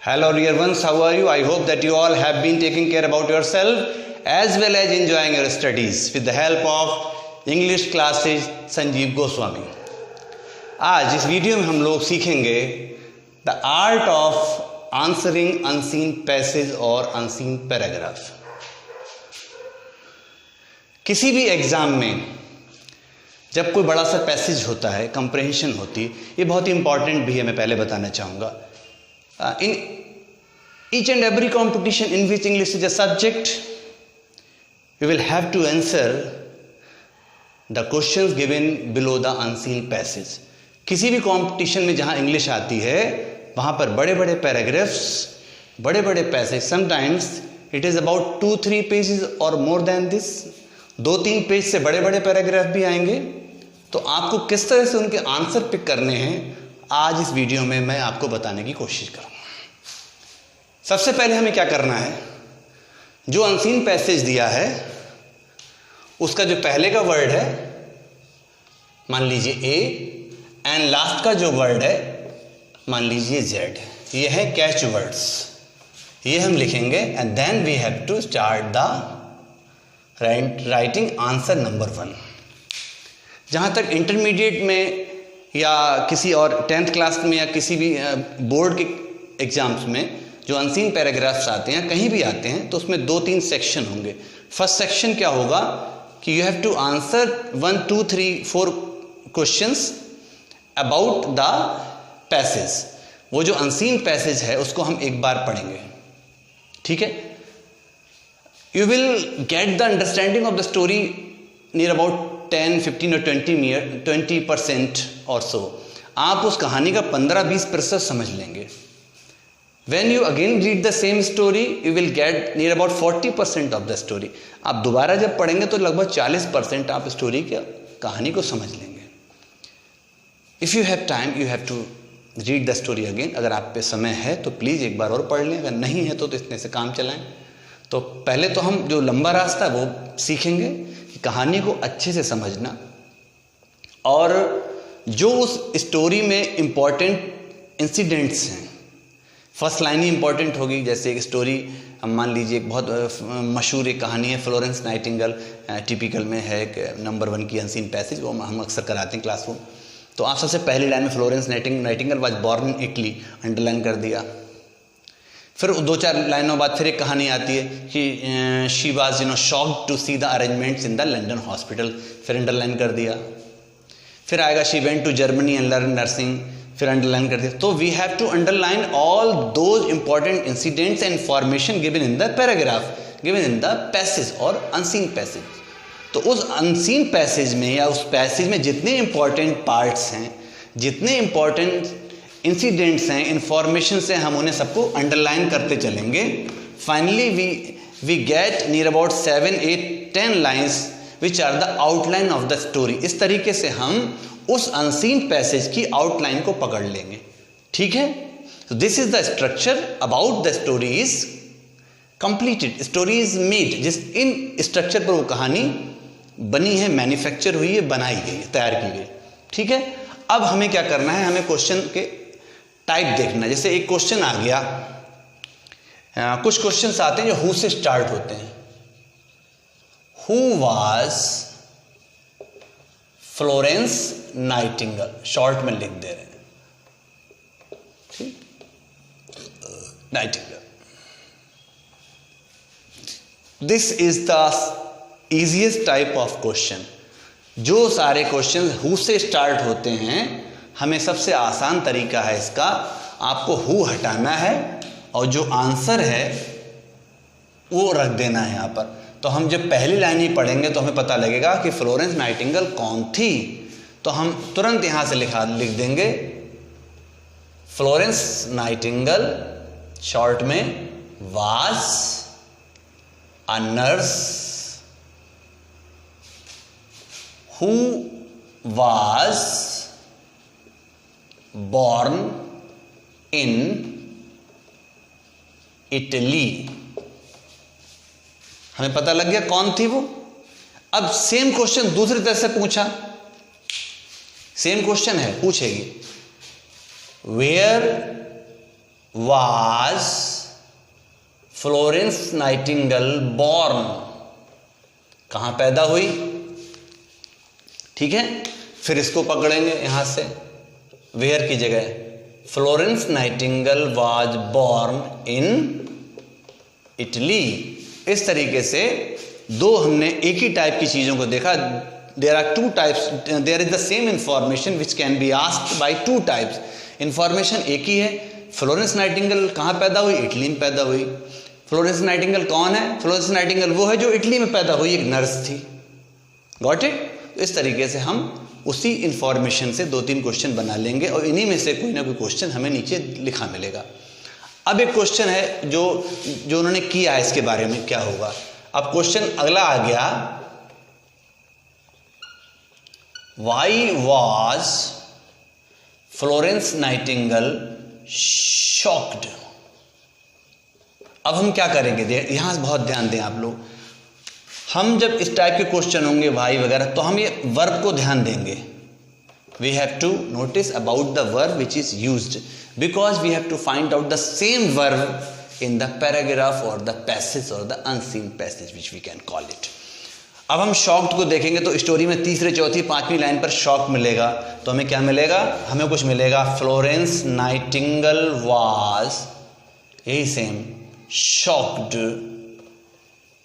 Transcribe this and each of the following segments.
Hello dear ones, how are you? I hope that you all have been taking care about yourself as well as enjoying your studies with the help of English classes Sanjeev Goswami. आज इस video में हम लोग सीखेंगे the art of answering unseen passage और unseen paragraph. किसी भी exam में जब कोई बड़ा सा पैसेज होता है, कंप्रहेंशन होती, ये बहुत ही इंपॉर्टेंट भी है, मैं पहले बताना चाहूँगा। In each and every competition in which English is a subject, you will have to answer the questions given below the unseen passage. किसी भी कंपटीशन में जहाँ इंग्लिश आती है वहाँ पर बड़े बड़े पैराग्राफ्स, बड़े बड़े passage, sometimes it is about 2-3 pages और मोर देन दिस, 2-3 पेज से बड़े बड़े पैराग्राफ भी आएंगे। तो आपको किस तरह से उनके आंसर पिक करने हैं आज इस वीडियो में मैं आपको बताने की कोशिश करूँगा। सबसे पहले हमें क्या करना है, जो अनसीन पैसेज दिया है उसका जो पहले का वर्ड है मान लीजिए ए एंड लास्ट का जो वर्ड है मान लीजिए जेड, ये है कैच वर्ड्स, ये हम लिखेंगे and then we have to start the writing answer number 1। जहाँ तक इंटरमीडिएट में या किसी और 10th क्लास में या किसी भी बोर्ड के एग्जाम्स में जो अनसीन पैराग्राफ्स आते हैं, कहीं भी आते हैं, तो उसमें 2-3 सेक्शन होंगे। फर्स्ट सेक्शन क्या होगा कि you have to answer 1, 2, 3, 4 questions about the passage. वो जो अनसीन पैसेज है उसको हम एक बार पढ़ेंगे, ठीक है। You will get the understanding of the story near about 10, 15 और 20% और सो। आप उस कहानी का 15-20% समझ लेंगे। When you again read the same story, you will get near about 40% of the story. आप दोबारा जब पढ़ेंगे तो लगभग 40% आप स्टोरी की कहानी को समझ लेंगे। If you have time, you have to read the story again. अगर आप पे समय है तो प्लीज़ एक बार और पढ़ लें, अगर नहीं है तो इतने से काम चलाएं। तो पहले तो हम जो लंबा रास्ता है वो सीखेंगे कि कहानी को अच्छे से समझना और जो उस स्टोरी में इम्पॉर्टेंट इंसिडेंट्स हैं। फर्स्ट लाइन ही इंपॉर्टेंट होगी। जैसे एक स्टोरी हम मान लीजिए, एक बहुत मशहूर एक कहानी है फ्लोरेंस नाइटिंगेल, टिपिकल में है एक नंबर 1 की अनसीन पैसेज, वो हम अक्सर कराते हैं क्लास में। तो आप सबसे पहली लाइन में Florence Nightingale was born in Italy underline कर दिया। फिर 2-4 लाइनों बाद फिर एक कहानी आती है कि she was shocked to see the arrangements in the London hospital, फिर अंडरलाइन कर दिया। फिर आएगा she went to Germany and learn nursing, फिर अंडरलाइन कर दिया। तो we have to underline all those important incidents and information given in the paragraph, given in the passage और अनसीन पैसेज। तो उस अनसीन पैसेज में या उस पैसेज में जितने इंपॉर्टेंट पार्ट्स हैं, जितने इंपॉर्टेंट इंसिडेंट्स हैं, इंफॉर्मेशन से हम उन्हें सबको अंडरलाइन करते चलेंगे। Finally we get near about 7, 8, 10 lines which are the outline of the story. इस तरीके से हम उस अनसीन पैसेज की आउटलाइन को पकड़ लेंगे, ठीक है। तो this is the structure about the story is completed, story is made. जिस इन स्ट्रक्चर पर वो कहानी बनी है, मैन्युफैक्चर हुई है, बनाई गई है, तैयार की गई, ठीक है। अब हमें क्या करना है, हमें क्वेश्चन के टाइप देखना है। जैसे एक क्वेश्चन आ गया, कुछ क्वेश्चंस आते हैं जो हु से स्टार्ट होते हैं। Who was Florence Nightingale, short में लिख दे रहे हैं, ठीक, Nightingale. This is the easiest type of question. जो सारे क्वेश्चन हु से स्टार्ट होते हैं, हमें सबसे आसान तरीका है इसका, आपको हु हटाना है और जो आंसर है वो रख देना है यहाँ पर। तो हम जब पहली लाइन ही पढ़ेंगे तो हमें पता लगेगा कि फ्लोरेंस नाइटिंगेल कौन थी। तो हम तुरंत यहाँ से लिख देंगे फ्लोरेंस नाइटिंगेल, शॉर्ट में was a nurse who was born in Italy. हमें पता लग गया कौन थी वो। अब सेम क्वेश्चन दूसरी तरह से पूछा, सेम क्वेश्चन है, पूछेगी where was Florence Nightingale born, कहाँ पैदा हुई, ठीक है। फिर इसको पकड़ेंगे यहां से, वेयर की जगह Florence Nightingale was born in Italy. इस तरीके से दो हमने एक ही टाइप की चीजों को देखा। There are two types, there is the same information which can be asked by two types. Information एक ही है, फ्लोरेंस नाइटिंगेल कहाँ पैदा हुई, इटली में पैदा हुई। फ्लोरेंस नाइटिंगेल कौन है, फ्लोरेंस नाइटिंगेल वो है जो इटली में पैदा हुई, एक नर्स थी। Got it. इस तरीके से हम उसी इंफॉर्मेशन से 2-3 क्वेश्चन बना लेंगे और इन्हीं में से कोई ना कोई क्वेश्चन हमें नीचे लिखा मिलेगा। अब एक क्वेश्चन है जो उन्होंने किया है, इसके बारे में क्या होगा। अब क्वेश्चन अगला आ गया, why was Florence Nightingale shocked. अब हम क्या करेंगे, यहां से बहुत ध्यान दें आप लोग। हम जब इस टाइप के क्वेश्चन होंगे वाई वगैरह, तो हम ये वर्ब को ध्यान देंगे। We have to notice about the verb which is used, because we have to find out the same verb in the paragraph or the passage or the unseen passage which we can call it. अब हम shocked को देखेंगे तो story में तीसरे, चौथी, पांचवी line पर shock मिलेगा, तो हमें क्या मिलेगा, हमें कुछ मिलेगा फ्लोरेंस नाइटिंगेल was, यही सेम, shocked,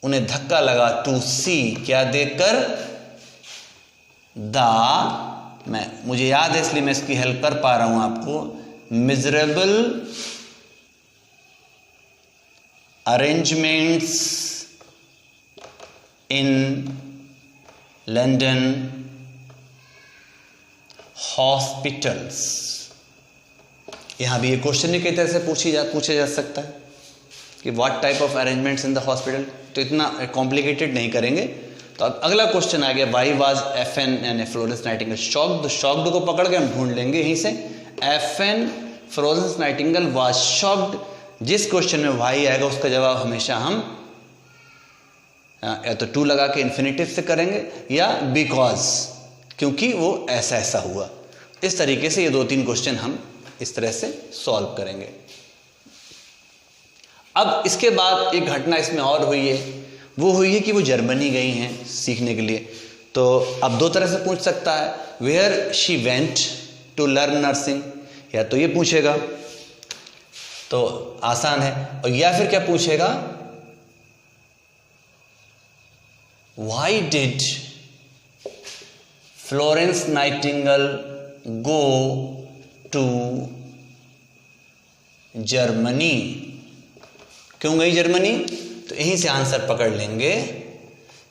उन्हें धक्का लगा, to see, क्या देखकर, मुझे याद है इसलिए मैं इसकी हेल्प कर पा रहा हूं आपको, miserable arrangements in London hospitals। यहां भी ये क्वेश्चन ही कई तरह से पूछा जा सकता है कि what type of arrangements in the hospital, तो इतना कॉम्प्लिकेटेड नहीं करेंगे। तो अब अगला क्वेश्चन आ गया, वाई वाज FN यानी फ्लोरेंस नाइटिंगेल शॉक्ड। शॉक्ड को पकड़ के हम ढूंढ लेंगे यहीं से, FN Florence Nightingale was shocked. जिस क्वेश्चन में वाई आएगा उसका जवाब हमेशा हम या तो टू लगा के इन्फिनेटिव से करेंगे या बिकॉज, क्योंकि वो ऐसा ऐसा हुआ। इस तरीके से ये 2-3 क्वेश्चन हम इस तरह से सॉल्व करेंगे। अब इसके बाद एक घटना इसमें और हुई है, वो हुई है कि वो जर्मनी गई हैं सीखने के लिए। तो अब 2 तरह से पूछ सकता है, where she went to learn nursing, या तो ये पूछेगा तो आसान है, और या फिर क्या पूछेगा, why did Florence Nightingale go to Germany, क्यों गई जर्मनी, तो यहीं से आंसर पकड़ लेंगे।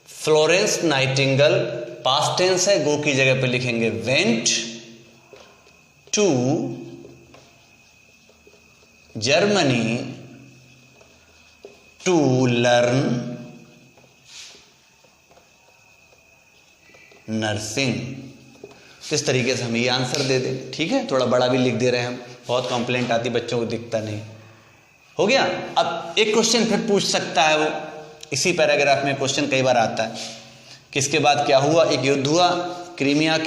फ्लोरेंस नाइटिंगेल पास्ट टेंस है, गो की जगह पे लिखेंगे went to Germany to learn nursing. इस तरीके से हम ये आंसर दे दें, ठीक है। थोड़ा बड़ा भी लिख दे रहे हैं हम, बहुत कंप्लेंट आती बच्चों को दिखता नहीं। हो गया। अब एक क्वेश्चन फिर पूछ सकता है वो, इसी पैराग्राफ में क्वेश्चन कई बार आता है कि इसके बाद क्या हुआ, एक युद्ध हुआ क्रीमिया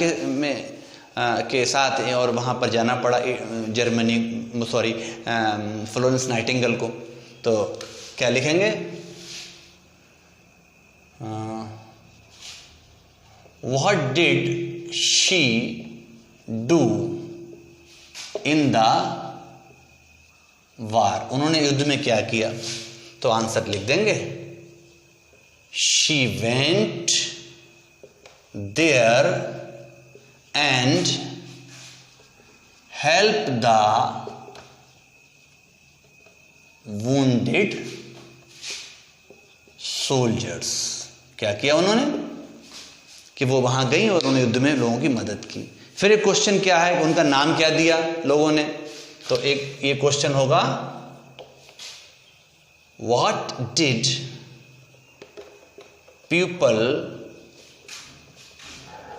के साथ और वहाँ पर जाना पड़ा फ्लोरेंस नाइटिंगेल को। तो क्या लिखेंगे, what did she do in the war, उन्होंने युद्ध में क्या किया, तो आंसर लिख देंगे, she went there and help the wounded soldiers. क्या किया उन्होंने कि वो वहां गई और उन्होंने युद्ध में लोगों की मदद की। फिर एक क्वेश्चन क्या है, उनका नाम क्या दिया लोगों ने, तो एक ये क्वेश्चन होगा, what did people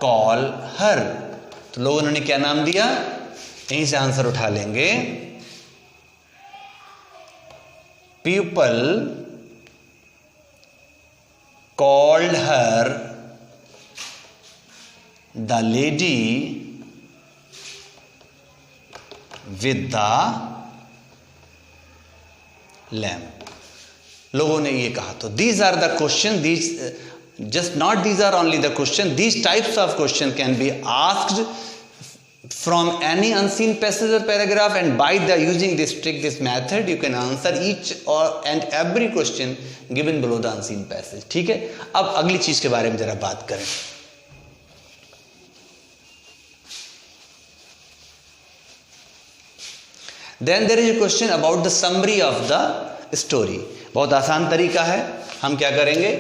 call her, तो लोगों ने क्या नाम दिया, यहीं से आंसर उठा लेंगे, people called her the lady with the lamp. लोगों ने ये कहा। तो these are the question, these just not these are only the question, these types of question can be asked from any unseen passage or paragraph, and by the using this trick, this method, you can answer each or and every question given below the unseen passage. ठीक है, अब अगली चीज के बारे में जरा बात करें। Then there is a question about the summary of the story. बहुत आसान तरीका है। हम क्या करेंगे,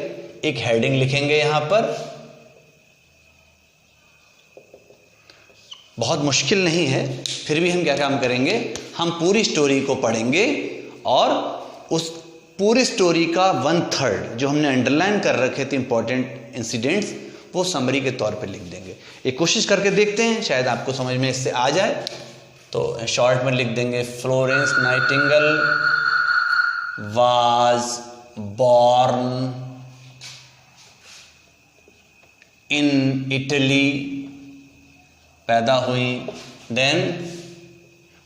एक हेडिंग लिखेंगे यहां पर, बहुत मुश्किल नहीं है, फिर भी हम क्या काम करेंगे, हम पूरी स्टोरी को पढ़ेंगे और उस पूरी स्टोरी का 1/3 जो हमने अंडरलाइन कर रखे थे इंपॉर्टेंट इंसिडेंट्स, वो समरी के तौर पे लिख देंगे। एक कोशिश करके देखते हैं, शायद आपको समझ में इससे आ जाए। तो शॉर्ट में लिख देंगे, Florence Nightingale was born in Italy, पैदा हुई। देन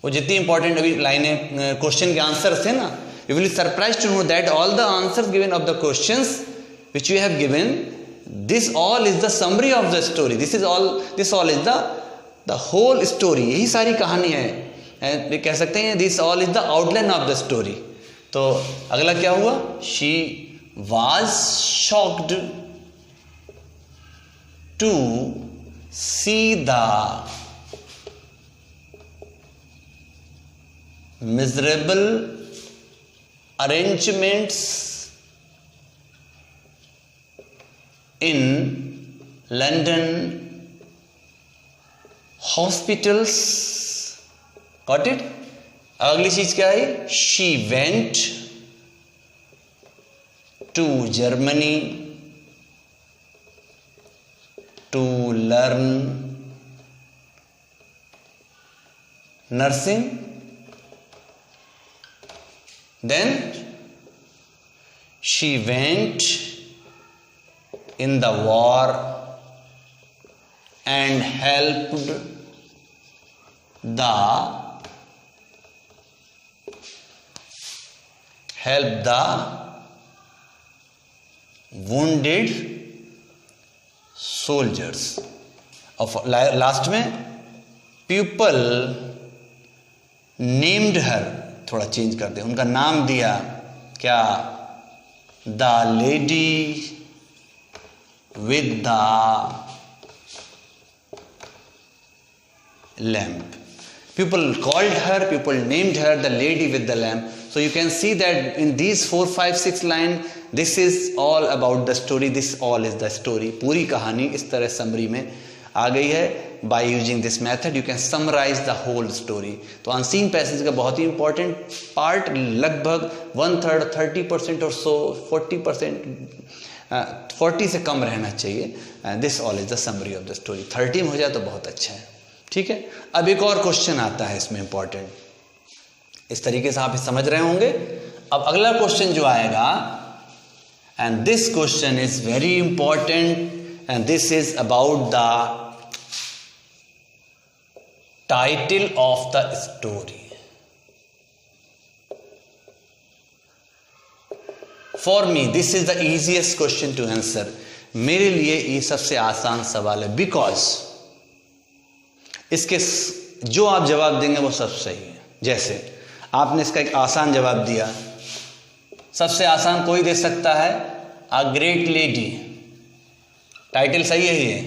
वो जितनी इंपॉर्टेंट अभी लाइनें क्वेश्चन के आंसर थे ना, you will surprise to know that all the answers given of the questions which you have given, this all is the summary of the story, this all is the whole story, यही सारी कहानी है, कह सकते हैं this all is the outline of the story. तो अगला क्या हुआ, she was shocked to see the miserable arrangements in London hospitals. Got it? अगली चीज क्या है, she went to Germany to learn nursing. Then she went in the war and helped the wounded soldiers. और last में people named हर, थोड़ा change कर दे, उनका नाम दिया क्या, the lady with the lamp. People called her, people named her the lady with the lamp. So you can see that in these 4, 5, 6 lines, this is all about the story. This all is the story. पूरी कहानी इस तरह summary में आ गई है. By using this method, you can summarize the whole story. तो unseen passage का बहुत ही important part, लगभग 1/3, 30% और so 40%, 40 से कम रहना चाहिए. This all is the summary of the story. 30 में हो जाए तो बहुत अच्छा है. ठीक है. अब एक और क्वेश्चन आता है इसमें इंपॉर्टेंट. इस तरीके से आप समझ रहे होंगे. अब अगला क्वेश्चन जो आएगा, and this question is very important, and this is about the title of the story. For me this is the easiest question to answer. मेरे लिए ये सबसे आसान सवाल है, बिकॉज इसके जो आप जवाब देंगे वो सब सही है. जैसे आपने इसका एक आसान जवाब दिया, सबसे आसान कोई दे सकता है, अ ग्रेट लेडी. टाइटल सही है ये.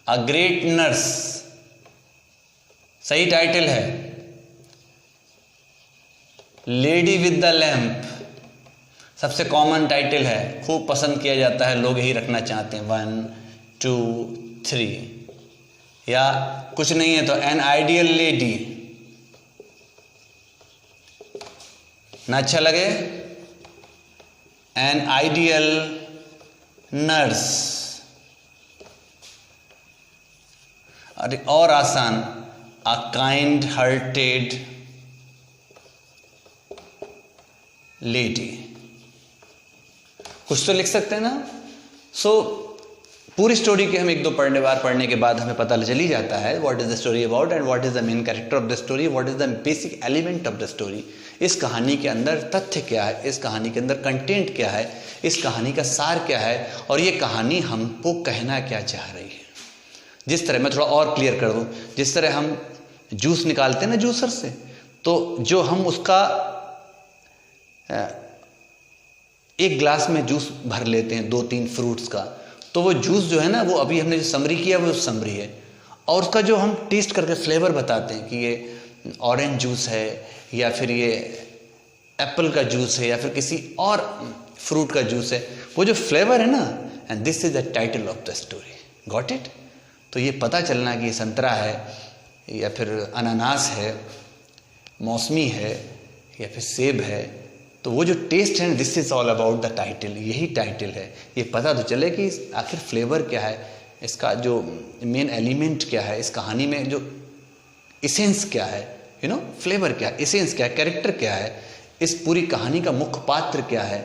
अ ग्रेट नर्स सही टाइटल है. लेडी विद द लैम्प सबसे कॉमन टाइटल है, खूब पसंद किया जाता है, लोग यही रखना चाहते हैं. 1, 2, 3. या कुछ नहीं है तो एन आइडियल लेडी ना अच्छा लगे, एन आइडियल नर्स. और आसान, अ काइंड हार्टेड लेडी. कुछ तो लिख सकते हैं ना. सो पूरी स्टोरी के हम एक दो बार पढ़ने के बाद हमें पता चल ही जाता है what is the story about and what is the main character of the story, what is the basic element of the story. इस कहानी के अंदर तथ्य क्या है, इस कहानी के अंदर कंटेंट क्या है, इस कहानी का सार क्या है, और ये कहानी हमको कहना क्या चाह रही है। जिस तरह मैं थोड़ा और क्लियर कर दूं, जिस तरह हम जूस निकालते हैं ना जूसर से, तो जो हम उसका एक ग्लास में जूस भर लेते हैं 2-3 फ्रूट्स का, तो वो जूस जो है ना, वो अभी हमने जो समरी किया वो समरी है, और उसका जो हम टेस्ट करके फ्लेवर बताते हैं कि ये ऑरेंज जूस है या फिर ये एप्पल का जूस है या फिर किसी और फ्रूट का जूस है, वो जो फ्लेवर है ना, and this is the title of the story. Got it? तो ये पता चलना कि ये संतरा है या फिर अनानास है, मौसमी है या फिर सेब है, तो वो जो टेस्ट है, this is all about the title. यही टाइटल है, ये पता तो चले कि आखिर फ्लेवर क्या है, इसका जो मेन एलिमेंट क्या है, इस कहानी में जो इसेंस क्या है, यू नो, फ्लेवर क्या है, इसेंस क्या है, कैरेक्टर क्या है, इस पूरी कहानी का मुख्य पात्र क्या है।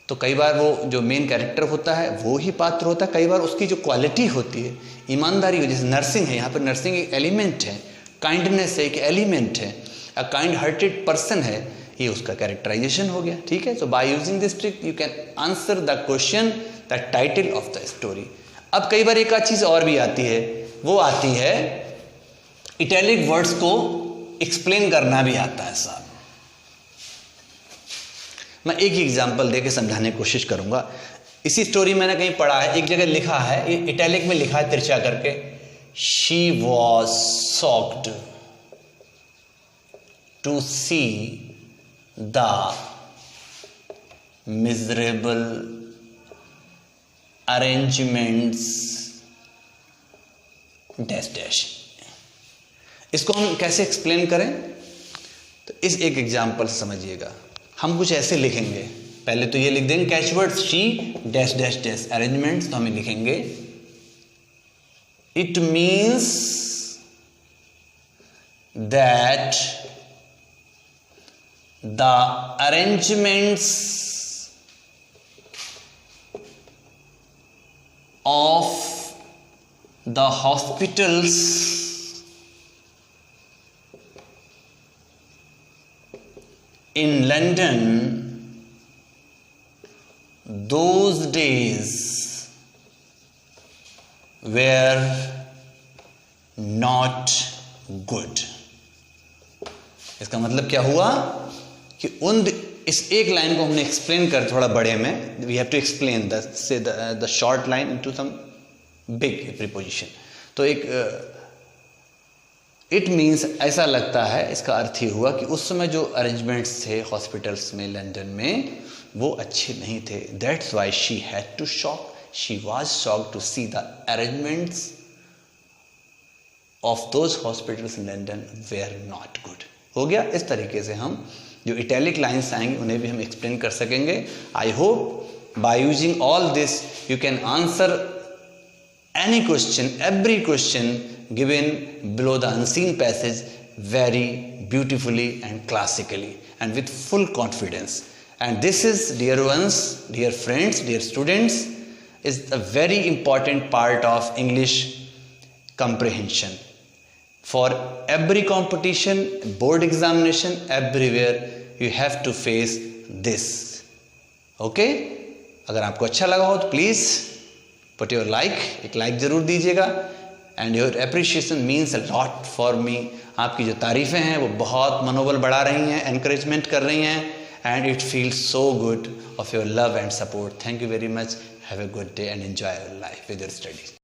तो कई बार वो जो मेन कैरेक्टर होता है वो ही पात्र होता है, कई बार उसकी जो क्वालिटी होती है, ईमानदारी हो, जैसे नर्सिंग है, यहाँ पर नर्सिंग एक एलिमेंट है, काइंडनेस है एक एलिमेंट है, अ काइंड हार्टेड पर्सन है, ये उसका कैरेक्टराइजेशन हो गया। ठीक है, so by using this trick you can answer the question the title of the story. अब कई बार एक आध चीज और भी आती है, वो आती है इटैलिक वर्ड्स को एक्सप्लेन करना भी आता है साहब। मैं एक ही एग्जांपल देके समझाने की कोशिश करूंगा। इसी स्टोरी मैंने कहीं पढ़ा है, एक जगह लिखा है, ये इटैलिक में लिखा है तिरछा करके, she was shocked to see the miserable arrangements dash dash. इसको हम कैसे एक्सप्लेन करें, तो इस एक एग्जांपल से समझिएगा। हम कुछ ऐसे लिखेंगे, पहले तो ये लिख देंगे catchword she dash dash dash arrangements, तो हमें लिखेंगे it means that the arrangements of the hospitals in London those days were not good। इसका मतलब क्या हुआ कि इस एक लाइन को हमने एक्सप्लेन कर थोड़ा बड़े में, we have to explain the short line into some big preposition. तो एक इट मीन्स ऐसा लगता है, इसका अर्थ ही हुआ कि उस समय जो अरेंजमेंट्स थे हॉस्पिटल्स में लंदन में वो अच्छे नहीं थे। That's why she had to shock, she was shocked to see the arrangements of those hospitals in London were not good. हो गया। इस तरीके से हम जो इटैलिक लाइन्स आएंगे उन्हें भी हम एक्सप्लेन कर सकेंगे। I hope by using all this you can answer any question, every question given below the unseen passage very beautifully and classically and with full confidence. And this is, dear ones, dear friends, dear students, is a very important part of English comprehension. For every competition, board examination, everywhere you have to face this. Okay? अगर आपको अच्छा लगा हो तो please put your like, एक like जरूर दीजिएगा। And your appreciation means a lot for me. आपकी जो तारीफ़ें हैं वो बहुत मनोबल बढ़ा रही हैं, एनकरेजमेंट कर रही हैं, and it feels so good of your love and support. Thank you very much. Have a good day and enjoy your life with your studies.